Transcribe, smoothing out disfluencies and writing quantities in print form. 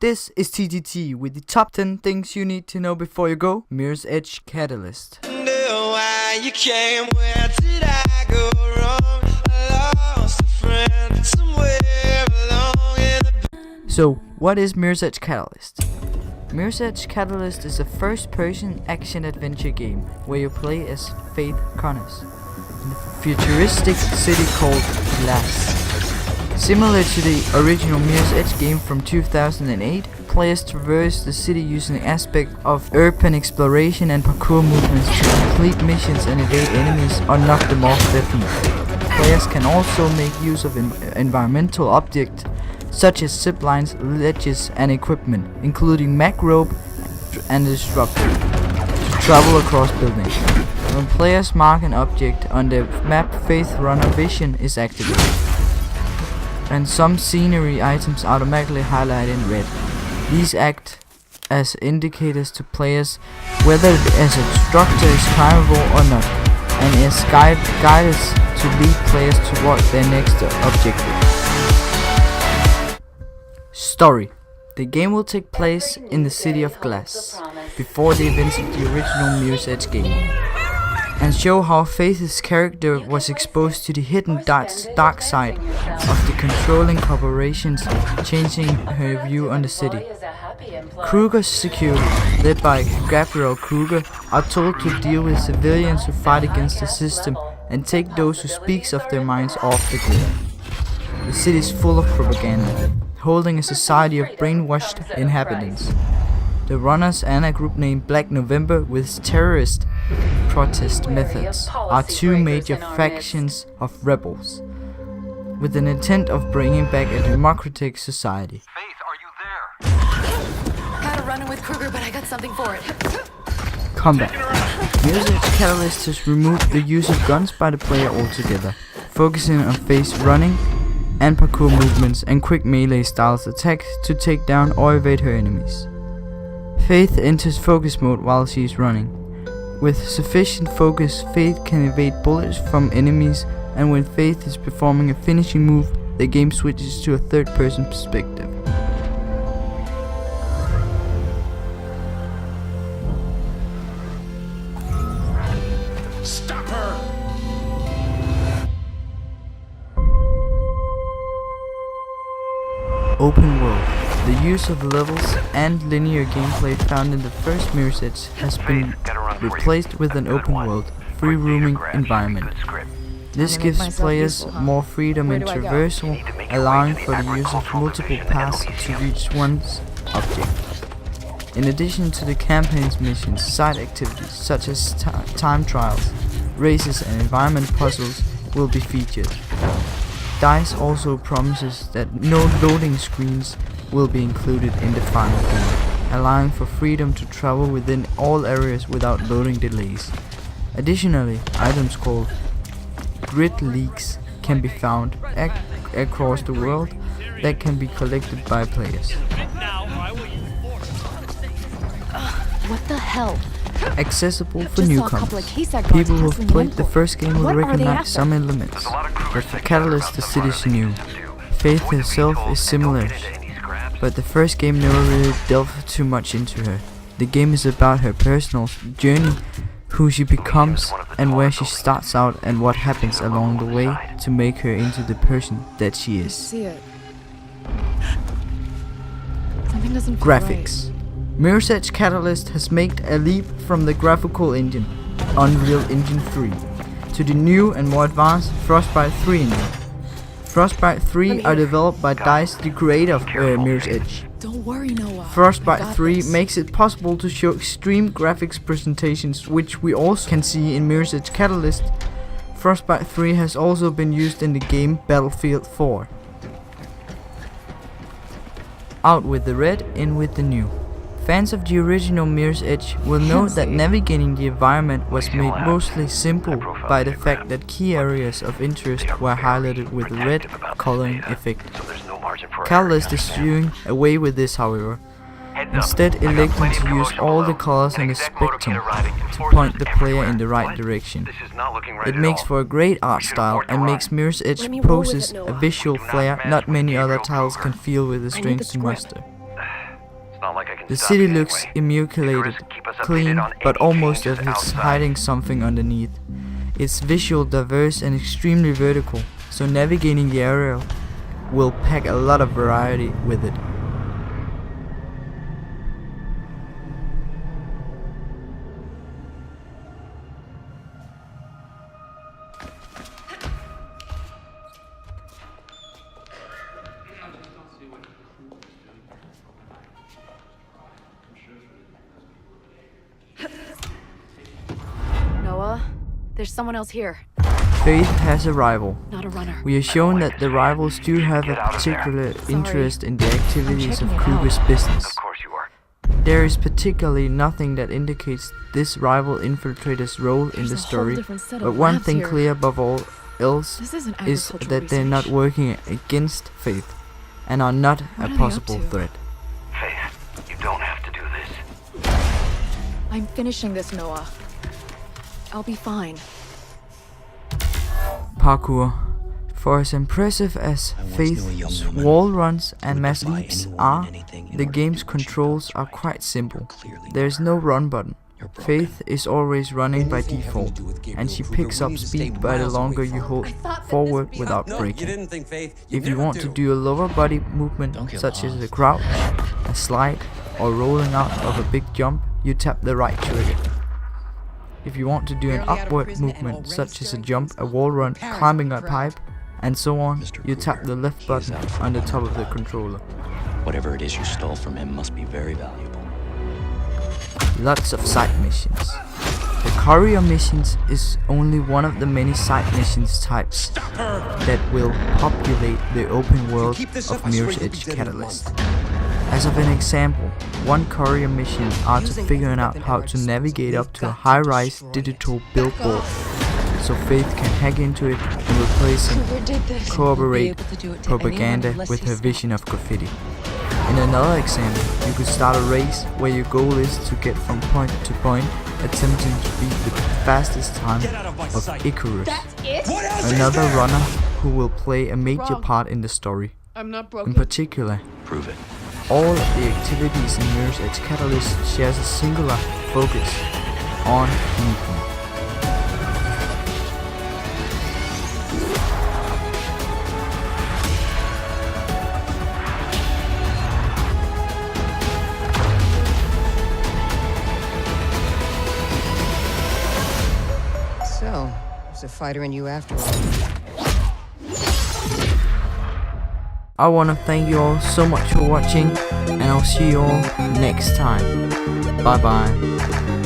This is TTT with the top 10 things you need to know before you go. Mirror's Edge Catalyst. So, what is Mirror's Edge Catalyst? Mirror's Edge Catalyst is a first-person action-adventure game where you play as Faith Connors in a futuristic city called Glass. Similar to the original Mirror's Edge game from 2008, players traverse the city using aspects of urban exploration and parkour movements to complete missions and evade enemies or knock them off their feet. Players can also make use of environmental objects such as zip lines, ledges and equipment, including mag rope and a disruptor, to travel across buildings. When players mark an object on the map, Faith Runner Vision is activated, and some scenery items automatically highlight in red. These act as indicators to players whether a structure is climbable or not, and as guides to lead players toward their next objective. Story. The game will take place in the city of Glass, before the events of the original Mirror's Edge game, and show how Faith's character was exposed to the hidden dark side of the controlling corporations, changing her view on the city. Kruger's security, led by Gabriel Kruger, are told to deal with civilians who fight against the system and take those who speak of their minds off the grid. The city is full of propaganda, holding a society of brainwashed inhabitants. The runners and a group named Black November with terrorist protest methods are two major factions of rebels, with an intent of bringing back a democratic society. Faith, are you there? Gotta run in with Kruger, but I got something for it. Combat. Mirror's Edge Catalyst has removed the use of guns by the player altogether, focusing on Faith's running and parkour movements and quick melee styles attacks to take down or evade her enemies. Faith enters focus mode while she is running. With sufficient focus, Faith can evade bullets from enemies, and when Faith is performing a finishing move, the game switches to a third-person perspective. Stop her! Open world. The use of levels and linear gameplay found in the first Mirror's Edge has been replaced with an open world, free-roaming environment. This gives players more freedom in traversal, allowing for the use of multiple paths to reach one's objective. In addition to the campaign's missions, side activities such as time trials, races and environment puzzles will be featured. DICE also promises that no loading screens will be included in the final game, allowing for freedom to travel within all areas without loading delays. Additionally, items called grid leaks can be found across the world that can be collected by players. What the hell? Accessible for Just saw a couple of newcomers. case guards People who have passing played the the first game will What are they recognize after? some elements, but for Catalyst the city is new. Faith herself is similar, but the first game never really delved too much into her. The game is about her personal journey, who she becomes and where she starts out, and what happens along the way to make her into the person that she is. See it. Something doesn't feel Graphics. Mirror's Edge Catalyst has made a leap from the graphical engine, Unreal Engine 3, to the new and more advanced Frostbite 3 engine. Frostbite 3 are developed by DICE, the creator of Mirror's Edge. right. Don't worry, Noah. Frostbite Got 3 this. makes it possible to show extreme graphics presentations, which we also can see in Mirror's Edge Catalyst. Frostbite 3 has also been used in the game Battlefield 4. Out with the red, in with the new. Fans of the original Mirror's Edge will note that navigating the environment was made mostly simple by the fact that key areas of interest were highlighted with a red coloring effect. Catalyst is doing away with this, however, instead electing to use all the colors in the spectrum to point the player in the right direction. It makes for a great art style and makes Mirror's Edge poses a visual flair not many other titles can feel with the strength to muster. not like I can The stop city you looks anyway. immaculated, Icarus, keep us clean, updated on but any almost as changes if it's outside. hiding something underneath. It's visual, diverse, and extremely vertical, so navigating the area will pack a lot of variety with it. Noah, there's someone else here. Faith has a rival. Not a runner. We are shown that the rivals do have a particular interest in the activities of checking it Kruger's out. business. Of course you are. There is particularly nothing that indicates this rival infiltrator's role in There's the a whole story, different set but of one labs thing here. clear above all else This isn't is agricultural that they're not research. working against Faith and are not What a are they up possible to? threat. Faith, you don't have to do this. I'm finishing this, Noah. I'll be fine. Parkour. For as impressive as I once knew a Faith's young woman wall runs who and would mass defy leaps anyone are, and anything in the order to game's do what she controls knows are right. quite simple. Clearly There's not. no run button. You're broken. Faith is always running by Anything having to default, do with Gabriel and she Kruger, picks we up need to stay speed by the miles away longer from you her. hold I thought that this forward would be without No, braking. you didn't think, Faith. You If you never want to do a lower body movement, Don't get such as a lost. crouch, a slide, or rolling out of a big jump, you tap the right trigger. If you want to do an Barely out of upward prison and movement, already such as a stirring jump, things a up. wall run, Paris climbing a would cry. pipe, and so on, Mr. you tap Kruger, the left he is button out for on the blood. top of the controller. Whatever it is you stole from him must be very valuable. Lots of side missions. The courier missions is only one of the many side missions types that will populate the open world keep this of up, I swear Mirror's you'll be Edge dead in a Catalyst. As of an example, one courier mission are to Using figuring every out weapon how at our to disposal. navigate We've up to a got to high-rise destroy it. digital billboard, so Faith can hack into it and replace some Kruger did this. corroborate We'll be able to do it to propaganda anyone unless with he her stops. vision of graffiti. In another example, you could start a race where your goal is to get from point to point, attempting to beat the fastest time Get out of my of sight. Icarus, What else is another there? runner who will play a major Wrong. part in the story. I'm not In broken. particular, Prove it. all of the activities in Mirror's Edge Catalyst shares a singular focus on movement. So, there's a fighter in you after all. I want to thank you all so much for watching, and I'll see you all next time. Bye bye.